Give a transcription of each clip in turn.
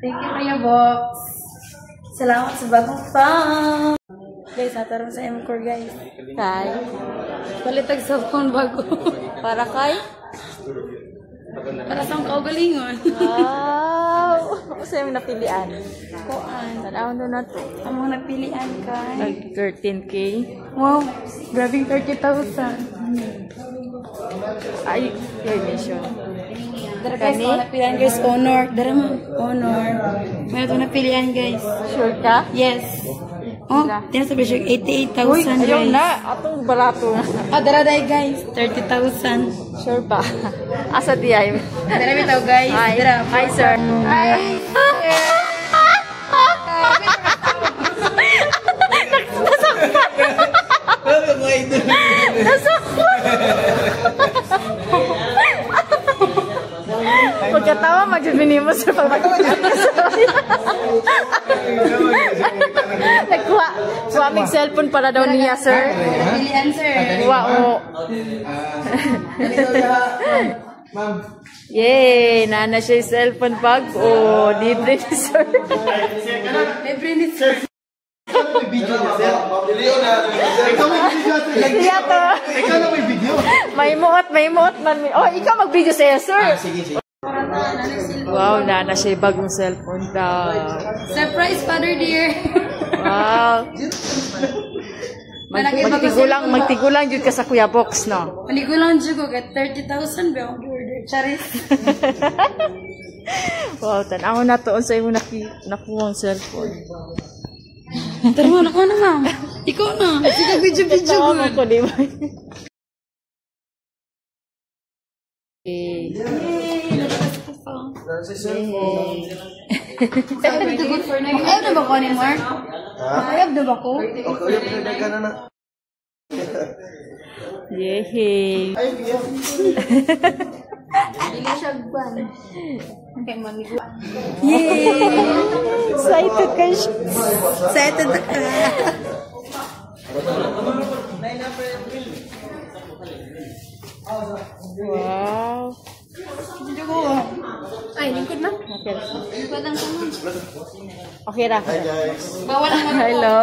Thank you, Kuya Box. Salamat sa bagong fan. Guys, natarong sa M-Core, guys. Kay? Palitag sa phone bago. Para kay? Para sa kaugalingon. Wow! Ako sa'yo napilian. Kuan. Tanaw na to. Ang mga napilian kay. Nag 13K. Wow, grabing 30,000. Ay, your mission. Dara guys, ako napilian guys, honor. Dara mo, honor. May ito napilian guys. Sure ka? Yes. Oh, tinasabi siya 88,000 Uy, guys. ayaw na. Atong barato. Oh, dara day guys, 30,000. Sure ba? Asa di ay? Dara bitaw guys. Hi. Dara. Hi, sir. Hi. Pagkatawa, mag-minimo sir. Nagkuha mig cellphone para daw niya, sir. Napilian sir. Wow. Ma'am. Yay! Nana siya yung cellphone bag. Oh, libre ni sir. Libre ni sir. May video niya, sir. Ikaw may video, sir. Siya to. Ikaw na may video. May muot man. Oh, ikaw mag-video sa'yo, sir. Sige, sige. Wow, Nana siya yung bagong cellphone daw. Surprise, Father dear. Wow. Magtigulang jud ka sa Kuya Box, no? Manigulang dyan ko, kahit 30,000 ba ang order? Charis. Wow, tanaw na to sa imo nakuha ang cellphone. Tara mo, nakuha na ma'am. Ikaw na. Sige, video-video ko. Tama ko, di ba? Okay. Ayaw na ba ko ni Mark? Ayaw na ba ko? Okay, pinagdagan na na. Yehey. Dili siya gwan. Okay, manigo. Yay! Excited ka siya. Excited na ka. Wow. Dito ko. Ay, lingkod na. Okay. Lingkod lang ko ma'am. Okay ra. Hi, guys. Bawal ang mag- Hello.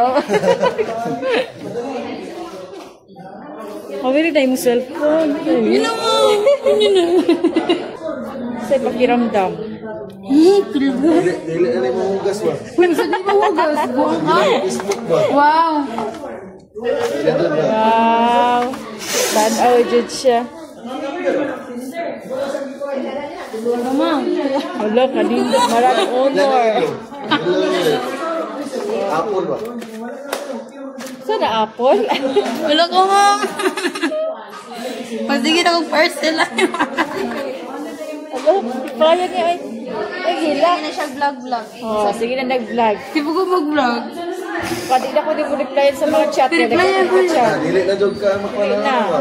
Mawiri na yung cellphone. Yun na mo. Yun na. Sa pakiramdam. Dili na mo hugas ba? Sa di ba hugas? Buong ka? Facebook ba? Wow. Wow. Tanaw jud siya. Ma'am. Wala, kanina. Maraming honor. Apple ba? Saan na apple? Wala ko ma'am. Pasigit akong parcel lang. Hello? Kaya niya ay... Ay, hila. Hindi na siya vlog-vlog. Oh, sige na nag-vlog. Di ba ko mag-vlog? Pati na ko di mo replyan sa mga chat. Replyan ko chat. Dili na jog ka makwana na. ba?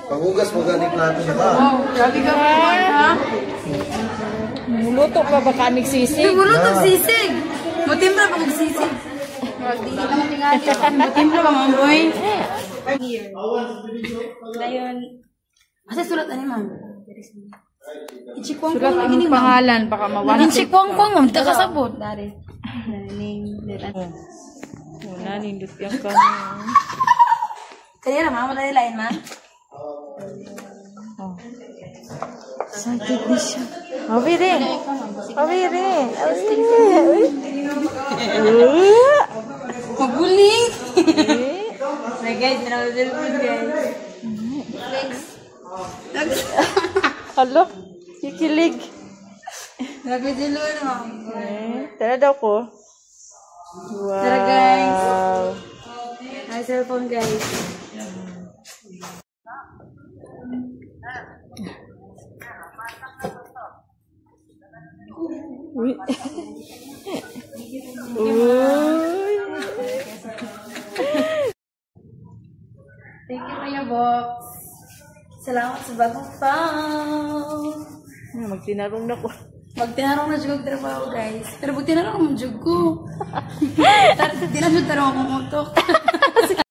Panghugas mo gani plato na ka. Wow, grabe ka po ha? Muluto pa ba kaming Di sisig? mo lang sisig. Mutimpla pa kong sisig. Magdili naman tingali. Mutimpla pa mga boy. Here. Ngayon. Asa sulat na ni ma'am? Ichikwang Sulat ko. ang pangalan. Baka mawanan. Ichikwang ko ma'am. Takasabot. Dari. Una, nindot yung kami. Kaya na ma'am. Wala nilain ma'am. Oh. Sakit na siya. Mabiri. Mabiri. Maguling. Hey guys, minawazilpon guys. Thanks. Hello? Kikilig. Nagwazilo na ma'am. Tara daw ko. Wow. Tara guys. Ay cellphone guys. Uy. Thank you, Kuya Box. Salamat sa bagong fan. Magtinarong na ko. Magtinarong na jug trabaho, guys. Pero buti na lang mo jug ko. Di na jud tarong akong utok.